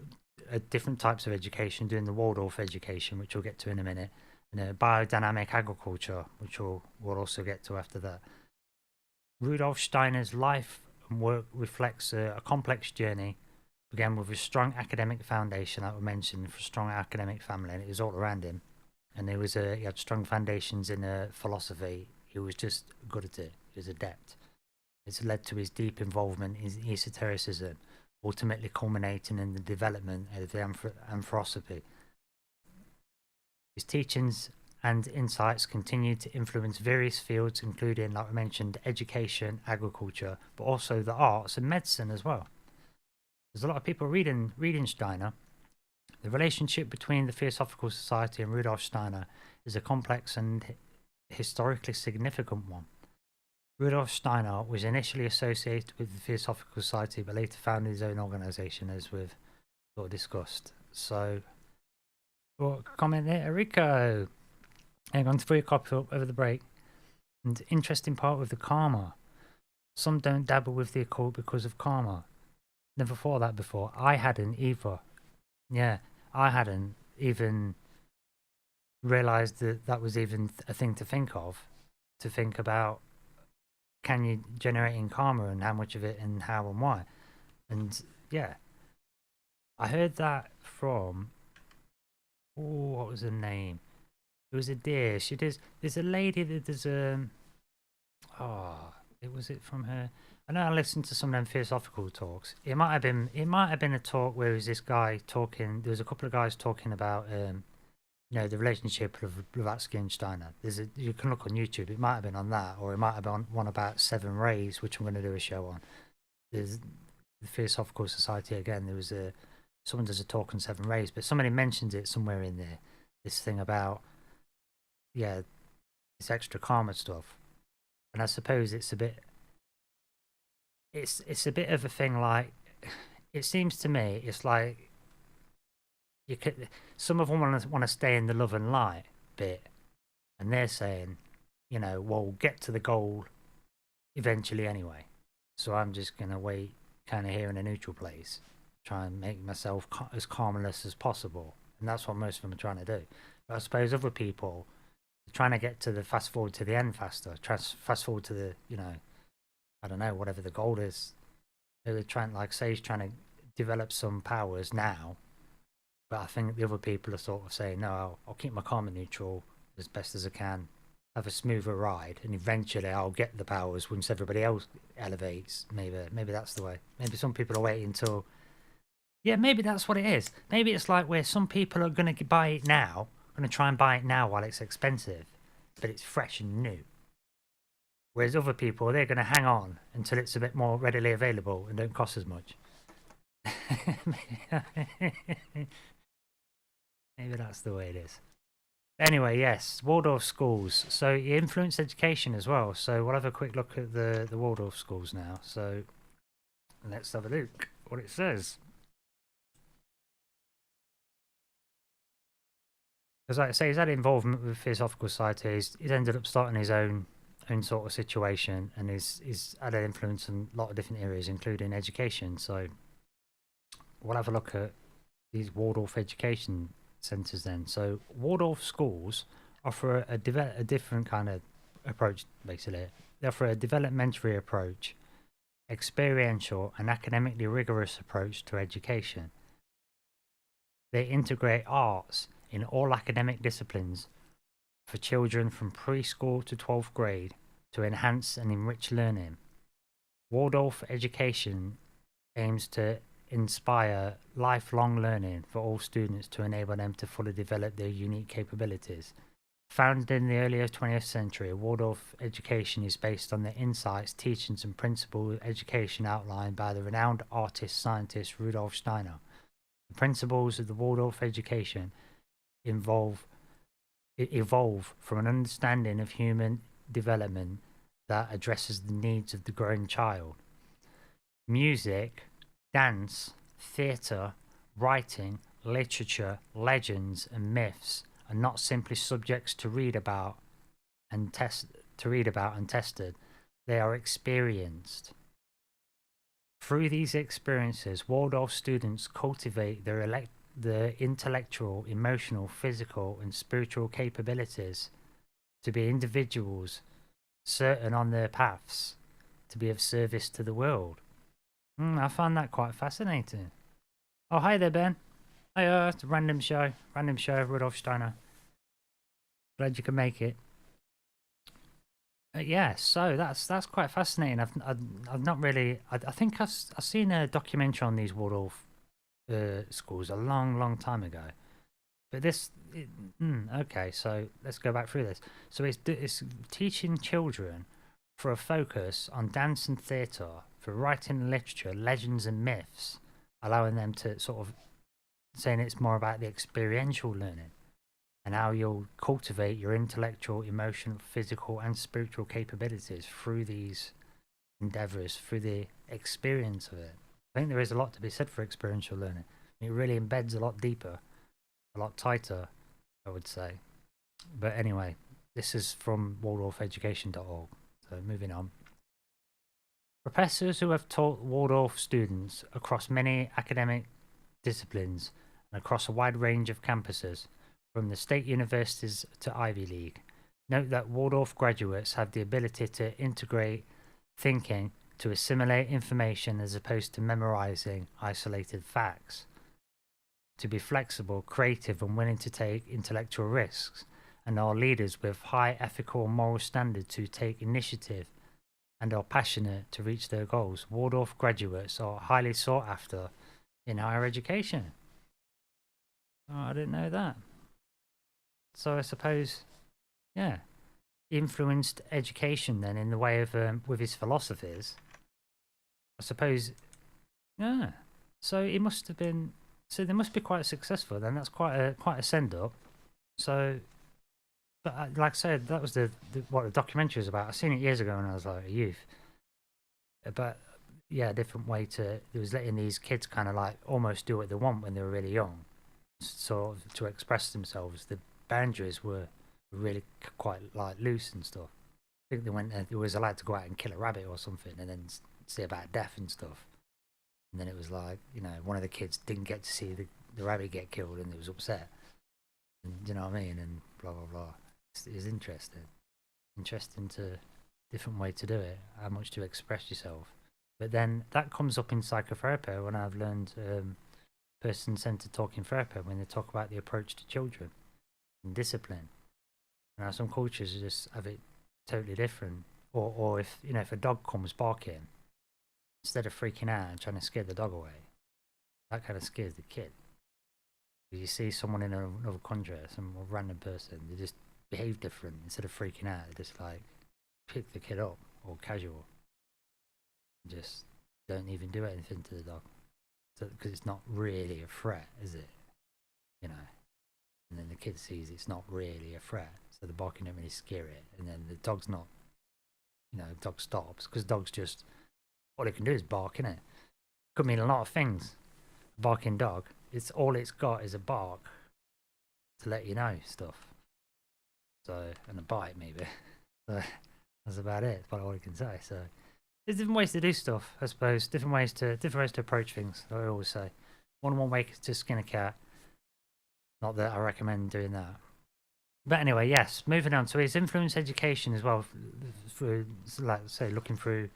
different types of education, doing the Waldorf education, which we'll get to in a minute, and biodynamic agriculture, which we'll also get to after that. Rudolf Steiner's life and work reflects a complex journey, began with a strong academic foundation that we mentioned, for a strong academic family, and it was all around him. And he had strong foundations in philosophy. He was just good at it. He was adept. It's led to his deep involvement in esotericism, ultimately culminating in the development of the Anthroposophy. His teachings and insights continued to influence various fields, including, like we mentioned, education, agriculture, but also the arts and medicine as well. There's a lot of people reading Steiner. The relationship between the Theosophical Society and Rudolf Steiner is a complex and historically significant one. Rudolf Steiner was initially associated with the Theosophical Society, but later founded his own organization, as we've sort of discussed. So, what comment there, Rico? Hang on, throw your copy up over the break. And interesting part with the karma. Some don't dabble with the occult because of karma. Never thought that before. I hadn't either. Yeah, I hadn't even realized that was even a thing to think of. To think about, can you generate in karma and how much of it and how and why? And yeah, I heard that from, what was her name? It was a dear. There's a lady that there's was it from her? I know I listened to some of them Theosophical talks. It might have been a talk where was this guy talking. There was a couple of guys talking about the relationship of Blavatsky and Steiner. You can look on YouTube. It might have been on that, or it might have been one about 7 rays, which I'm going to do a show on. There's the Theosophical Society again. There was someone does a talk on 7 rays, but somebody mentions it somewhere in there. This thing about this extra karma stuff, and I suppose it's a bit. It's a bit of a thing, like, it seems to me it's like some of them want to stay in the love and light bit, and they're saying, well, get to the goal eventually anyway, so I'm just gonna wait kind of here in a neutral place, try and make myself as harmless as possible, and that's what most of them are trying to do. But I suppose other people are trying to get to the fast forward to the end faster, fast forward to the I don't know, whatever the goal is. They're trying, like say, he's trying to develop some powers now, but I think the other people are sort of saying, no, I'll keep my karma neutral as best as I can, have a smoother ride, and eventually I'll get the powers once everybody else elevates. Maybe that's the way. Maybe some people are waiting until. Yeah, maybe that's what it is. Maybe it's like where some people are going to buy it now, going to try and buy it now while it's expensive, but it's fresh and new. Whereas other people, they're going to hang on until it's a bit more readily available and don't cost as much. Maybe that's the way it is. Anyway, yes, Waldorf schools. So he influenced education as well. So we'll have a quick look at the Waldorf schools now. So let's have a look what it says. Because like I say, he's had involvement with Theosophical Society. He's ended up starting his own sort of situation, and he's had an influence in a lot of different areas, including education. So we'll have a look at these Waldorf education centres then. So Waldorf schools offer a different kind of approach, basically. They offer a developmentary approach, experiential and academically rigorous approach to education. They integrate arts in all academic disciplines for children from preschool to 12th grade to enhance and enrich learning. Waldorf education aims to inspire lifelong learning for all students to enable them to fully develop their unique capabilities. Founded in the earlier 20th century, Waldorf education is based on the insights, teachings and principles of education outlined by the renowned artist-scientist Rudolf Steiner. The principles of the Waldorf education evolve from an understanding of human development that addresses the needs of the growing child. Music, dance, theatre, writing, literature, legends and myths are not simply subjects to read about and tested. They are experienced. Through these experiences, Waldorf students cultivate their intellectual, emotional, physical and spiritual capabilities to be individuals certain on their paths to be of service to the world. I find that quite fascinating. Oh, hi there, Ben. Hi, it's a random show, Rudolf Steiner. Glad you can make it. Yeah, so that's quite fascinating. I've not really. I think I've seen a documentary on these Waldorf schools a long time ago. But this, okay. So let's go back through this. So it's teaching children for a focus on dance and theatre, for writing and literature, legends and myths, allowing them to sort of saying it's more about the experiential learning and how you'll cultivate your intellectual, emotional, physical and spiritual capabilities through these endeavours, through the experience of it. I think there is a lot to be said for experiential learning. It really embeds a lot deeper, a lot tighter, I would say. But anyway, this is from waldorfeducation.org. So moving on. Professors who have taught Waldorf students across many academic disciplines and across a wide range of campuses, from the state universities to Ivy League, note that Waldorf graduates have the ability to integrate thinking, to assimilate information as opposed to memorizing isolated facts, to be flexible, creative and willing to take intellectual risks, and are leaders with high ethical and moral standards who take initiative and are passionate to reach their goals. Waldorf graduates are highly sought after in higher education. Oh, I didn't know that. So I suppose, yeah, influenced education then in the way of with his philosophies. I suppose, yeah. So it must have been. So they must be quite successful then. That's quite a send up. So, but like I said, that was what the documentary was about. I seen it years ago when I was like a youth. But yeah, a different way to. It was letting these kids kind of like almost do what they want when they were really young, sort of to express themselves. The boundaries were really quite like loose and stuff. I think they was allowed to go out and kill a rabbit or something, and then say about death and stuff. And then it was like, you know, one of the kids didn't get to see the rabbit get killed, and it was upset. And, you know what I mean? And blah blah blah. It's interesting to different way to do it. How much to express yourself. But then that comes up in psychotherapy when I've learned person-centered talking therapy when they talk about the approach to children and discipline. Now, some cultures just have it totally different. Or if, you know, if a dog comes barking, instead of freaking out and trying to scare the dog away, that kind of scares the kid. You see someone in another country, some random person, they just behave different. Instead of freaking out, they just like pick the kid up, or casual. Just don't even do anything to the dog. Because it's not really a threat, is it? You know? And then the kid sees it's not really a threat. So the barking don't really scare it. And then the dog's not, you know, the dog stops. Because dogs just, all it can do is bark, innit? Could mean a lot of things. A barking dog, it's all it's got is a bark to let you know stuff. So, and a bite maybe. So that's about it. That's all I can say. So there's different ways to do stuff, I suppose. Different ways to approach things. I always say, one way to skin a cat. Not that I recommend doing that. But anyway, yes. Moving on. So it's influenced education as well, through, like say, looking through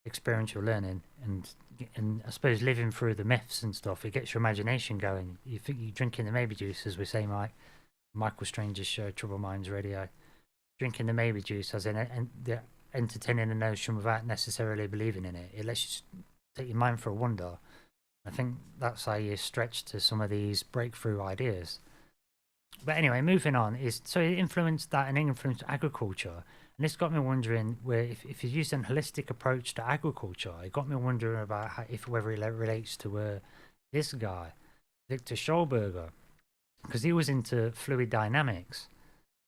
experiential learning and I suppose living through the myths and stuff. It gets your imagination going. You think you're drinking the maybe juice, as we say, Michael Strange's show, Troubled Minds Radio. Drinking the maybe juice, as in the entertaining a notion without necessarily believing in it. It lets you take your mind for a wander. I think that's how you stretch to some of these breakthrough ideas. But anyway, moving on, so it influenced that and influenced agriculture. And this got me wondering where if you use a holistic approach to agriculture, it got me wondering about whether it relates to this guy, Victor Schauberger, because he was into fluid dynamics.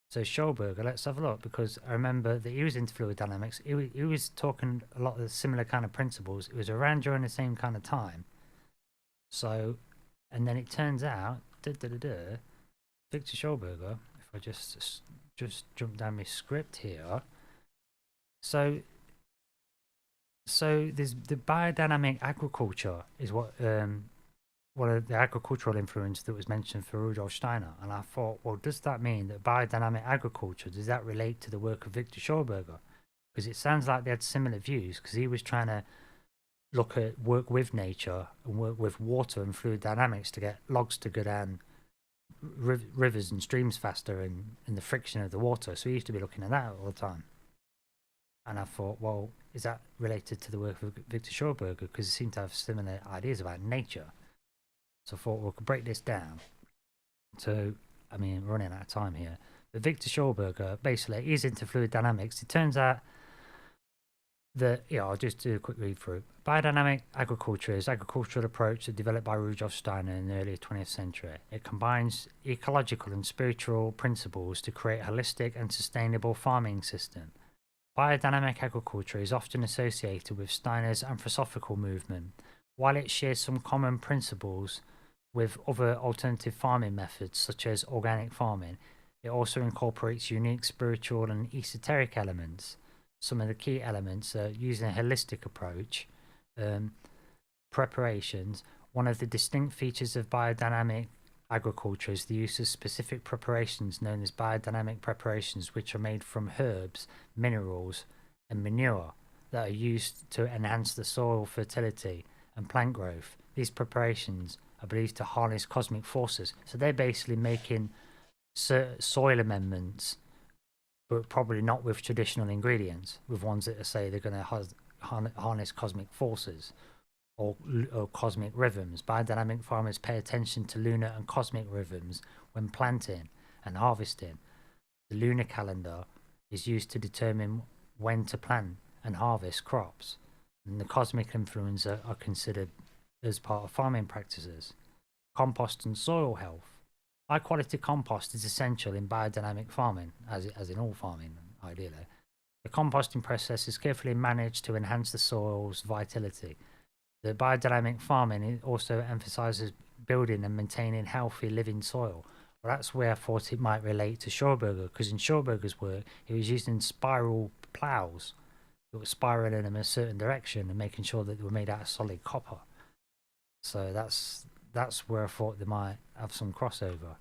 So Schauberger, let's have a look, because I remember that he was into fluid dynamics. He was talking a lot of the similar kind of principles. It was around during the same kind of time. So, and then it turns out, Victor Schauberger, if I just jump down my script here. So there's the biodynamic agriculture is what one of the agricultural influence that was mentioned for Rudolf Steiner. And I thought, well, does that mean that biodynamic agriculture, does that relate to the work of Victor Schauberger? Because it sounds like they had similar views, because he was trying to work with nature and work with water and fluid dynamics to get logs to go down rivers and streams faster and the friction of the water. So he used to be looking at that all the time. And I thought, well, is that related to the work of Victor Schauberger? Because he seemed to have similar ideas about nature. So I thought we could break this down. So, I mean, we're running out of time here. But Victor Schauberger, basically, he's into fluid dynamics. It turns out that, I'll just do a quick read through. Biodynamic agriculture is an agricultural approach that developed by Rudolf Steiner in the early 20th century. It combines ecological and spiritual principles to create a holistic and sustainable farming system. Biodynamic agriculture is often associated with Steiner's Anthroposophical movement. While it shares some common principles with other alternative farming methods, such as organic farming, it also incorporates unique spiritual and esoteric elements. Some of the key elements are using a holistic approach, preparations. One of the distinct features of biodynamic agriculture is the use of specific preparations known as biodynamic preparations, which are made from herbs, minerals, and manure that are used to enhance the soil fertility and plant growth. These preparations are believed to harness cosmic forces. So they're basically making soil amendments, but probably not with traditional ingredients, with ones that say they're going to harness cosmic forces or cosmic rhythms. Biodynamic farmers pay attention to lunar and cosmic rhythms when planting and harvesting. The lunar calendar is used to determine when to plant and harvest crops, and the cosmic influences are considered as part of farming practices. Compost and soil health. High quality compost is essential in biodynamic farming, as in all farming, ideally. The composting process is carefully managed to enhance the soil's vitality. The biodynamic farming also emphasizes building and maintaining healthy living soil. Well, that's where I thought it might relate to Schauberger, because in Schauberger's work, he was using spiral plows that were spiraling in a certain direction and making sure that they were made out of solid copper. So that's where I thought they might have some crossover.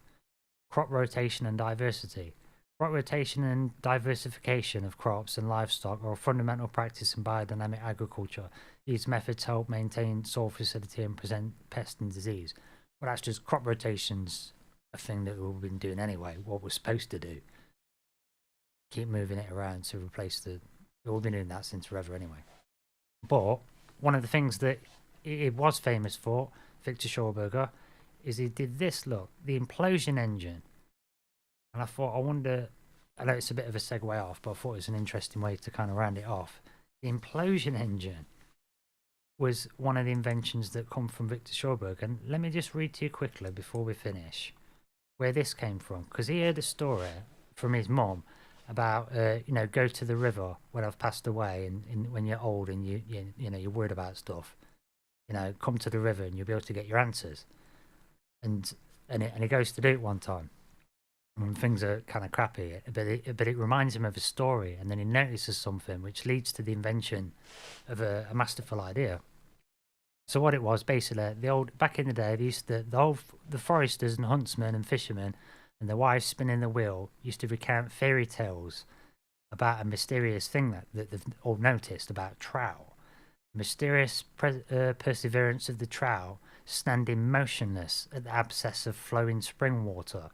Crop rotation and diversity. Crop rotation and diversification of crops and livestock are a fundamental practice in biodynamic agriculture. These methods help maintain soil fertility and prevent pest and disease. Well, that's just crop rotation's a thing that we've been doing anyway, what we're supposed to do. keep moving it around to replace the. They've all been doing that since forever anyway. But one of the things that it was famous for, Victor Schauberger, is he did this. Look, the implosion engine. And I thought, I wonder. I know it's a bit of a segue off, but I thought it was an interesting way to kind of round it off. The implosion engine was one of the inventions that come from Victor Schauberger. And let me just read to you quickly before we finish where this came from, because he heard a story from his mum about go to the river when I've passed away, and when you're old and you're worried about stuff, come to the river and you'll be able to get your answers. And he goes to do it one time when things are kind of crappy, but it reminds him of a story, and then he notices something which leads to the invention of a masterful idea. So what it was, basically, back in the day, the foresters and huntsmen and fishermen and their wives spinning the wheel used to recount fairy tales about a mysterious thing that they've all noticed about trout. Mysterious perseverance of the trout standing motionless at the abscess of flowing spring water.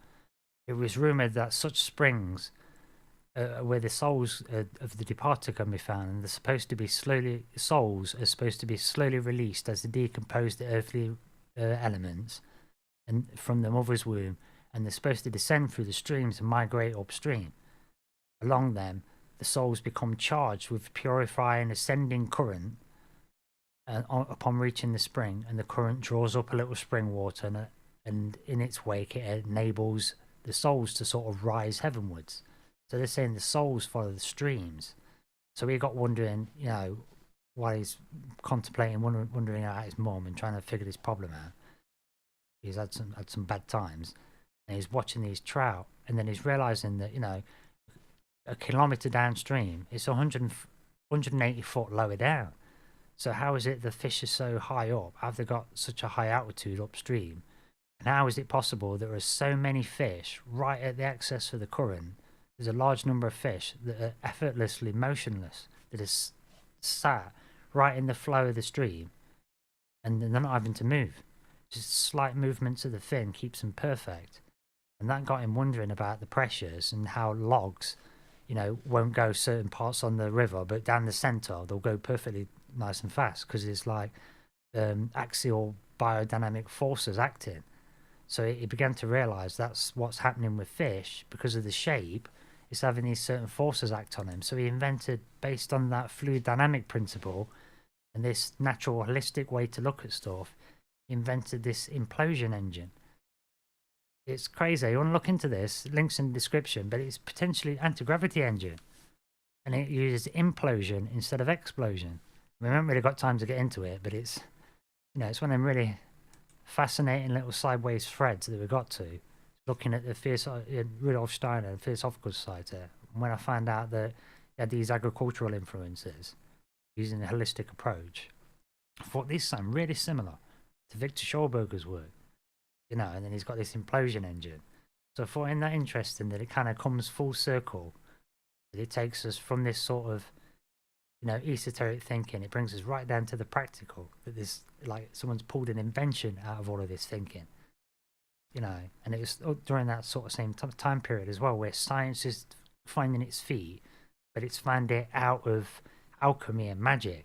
It was rumoured that such springs where the souls of the departed can be found, and souls are supposed to be slowly released as they decompose the earthly elements and from the mother's womb, and they're supposed to descend through the streams and migrate upstream. Along them, the souls become charged with purifying ascending current upon reaching the spring, and the current draws up a little spring water, and in its wake it enables the souls to sort of rise heavenwards. So they're saying the souls follow the streams. So he got wondering, while he's contemplating, wondering about his mum and trying to figure this problem out. He's had some bad times, and he's watching these trout, and then he's realizing that a kilometer downstream, it's 180 foot lower down. So how is it the fish are so high up? Have they got such a high altitude upstream? And how is it possible there are so many fish right at the access of the current? There's a large number of fish that are effortlessly motionless, that is sat right in the flow of the stream, and they're not having to move. Just slight movements of the fin keeps them perfect. And that got him wondering about the pressures and how logs, won't go certain parts on the river, but down the centre they'll go perfectly nice and fast because it's like axial biodynamic forces acting. So he began to realise that's what's happening with fish because of the shape. It's having these certain forces act on him. So he invented, based on that fluid dynamic principle and this natural holistic way to look at stuff, invented this implosion engine. It's crazy. You want to look into this, links in the description, but it's potentially anti-gravity engine. And it uses implosion instead of explosion. We haven't really got time to get into it, but it's, it's one of them really fascinating little sideways threads that we got to, looking at the Rudolf Steiner, the Theosophical Society. When I found out that he had these agricultural influences, using a holistic approach, I thought these sound really similar to Victor Schauberger's work, and then he's got this implosion engine. So I thought in that interesting that it kind of comes full circle, that it takes us from this sort of, esoteric thinking, it brings us right down to the practical, that there's like someone's pulled an invention out of all of this thinking, and it was during that sort of same time period as well, where science is finding its feet, but it's found it out of alchemy and magic,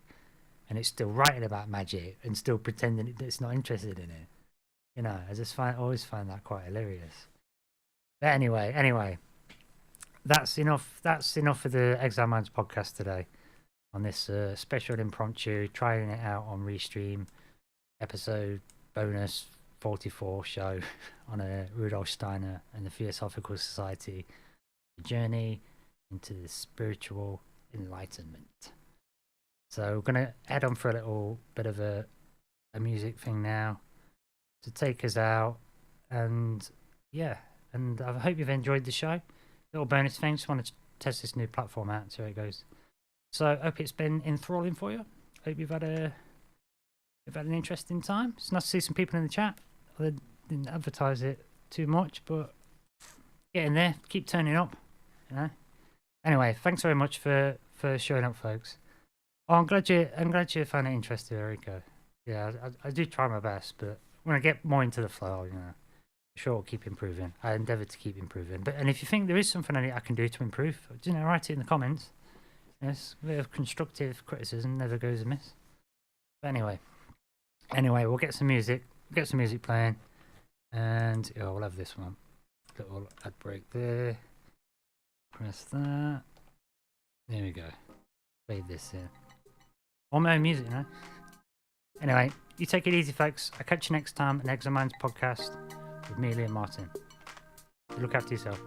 and it's still writing about magic and still pretending it's not interested in it. I just always find that quite hilarious. But anyway, that's enough for the Exile Minds podcast today, on this special impromptu, trying it out on Restream, episode bonus 44 show on a Rudolf Steiner and the Theosophical Society, a journey into the spiritual enlightenment. So we're going to head on for a little bit of a music thing now to take us out, and I hope you've enjoyed the show. Little bonus thing, just want to test this new platform out, see how it goes. So I hope it's been enthralling for you. Hope you've had an interesting time. It's nice to see some people in the chat. I didn't advertise it too much, but get in there, keep turning up. Anyway, thanks very much for showing up, folks. Oh, I'm glad you found it interesting, Erico. Yeah, I do try my best, but when I get more into the flow, Sure, keep improving. I endeavour to keep improving. And if you think there is something I can do to improve, write it in the comments. Yes, a bit of constructive criticism never goes amiss. But anyway, we'll get some music. Get some music playing, and we'll have this one. Little ad break there. Press that. There we go. Play this in. All my own music now. Anyway, you take it easy, folks. I'll catch you next time on Exo Minds podcast with me, Liam Martin. Look after yourself.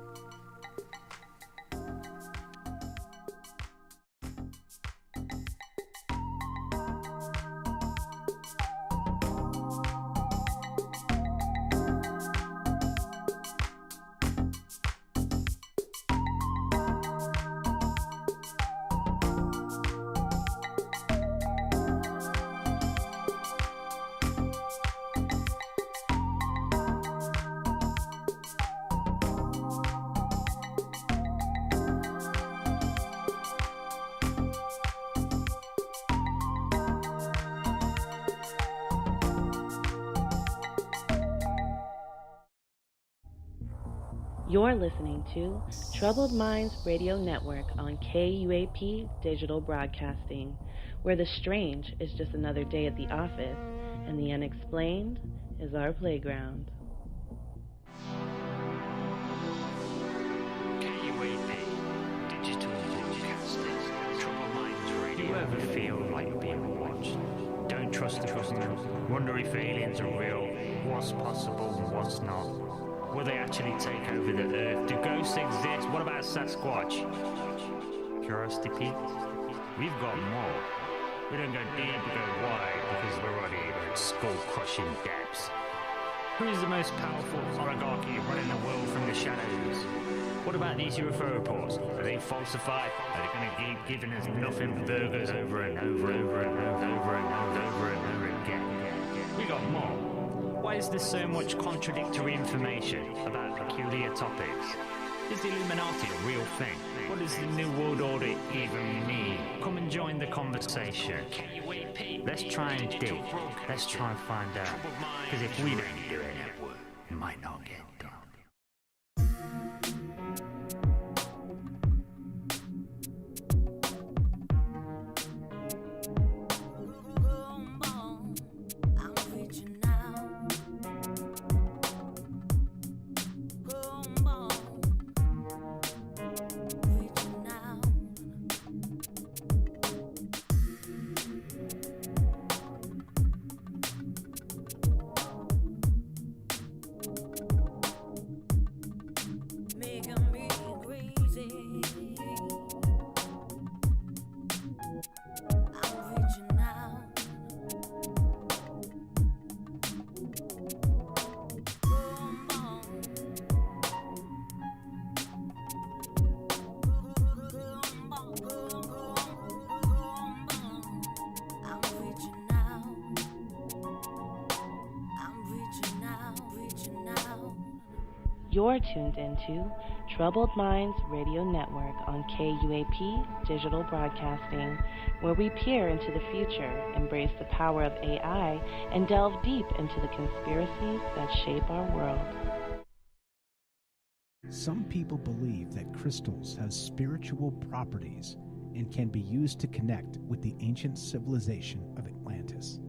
You're listening to Troubled Minds Radio Network on KUAP Digital Broadcasting, where the strange is just another day at the office and the unexplained is our playground. KUAP Digital Broadcasting, Troubled Minds Radio. Do you ever feel like you're being watched? Don't trust the government. Wonder if aliens are real, what's possible and what's not. Will they actually take over the Earth? Do ghosts exist? What about Sasquatch? Curiosity peaked? We've got more. We don't go deep, we go wide, because we're already in skull-crushing depths. Who is the most powerful oligarchy running the world from the shadows? What about these UFO reports? Are they falsified? Are they going to keep giving us nothing but burgers over and over and over and over and over and over again? We got more. Why is there so much contradictory information about peculiar topics? Is the Illuminati a real thing? What does the New World Order even mean? Come and join the conversation. Let's try and dig. Let's try and find out. Because if we don't do it, it might not get done. You're tuned into Troubled Minds Radio Network on KUAP Digital Broadcasting, where we peer into the future, embrace the power of AI, and delve deep into the conspiracies that shape our world. Some people believe that crystals have spiritual properties and can be used to connect with the ancient civilization of Atlantis.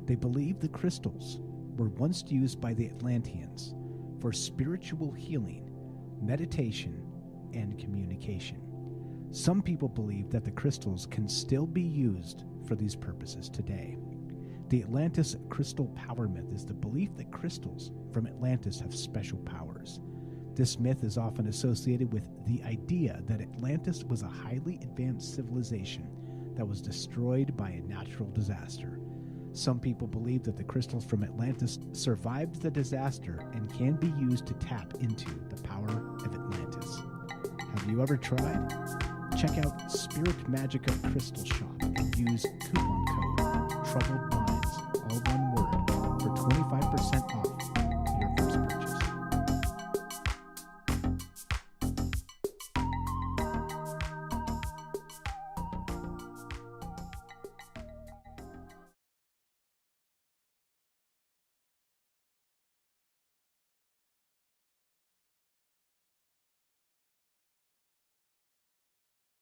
They believe the crystals were once used by the Atlanteans for spiritual healing, meditation, and communication. Some people believe that the crystals can still be used for these purposes today. The Atlantis crystal power myth is the belief that crystals from Atlantis have special powers. This myth is often associated with the idea that Atlantis was a highly advanced civilization that was destroyed by a natural disaster. Some people believe that the crystals from Atlantis survived the disaster and can be used to tap into the power of Atlantis. Have you ever tried? Check out Spirit Magica Crystal Shop and use coupon code Troubled Minds, all one word, for 25% off your first purchase.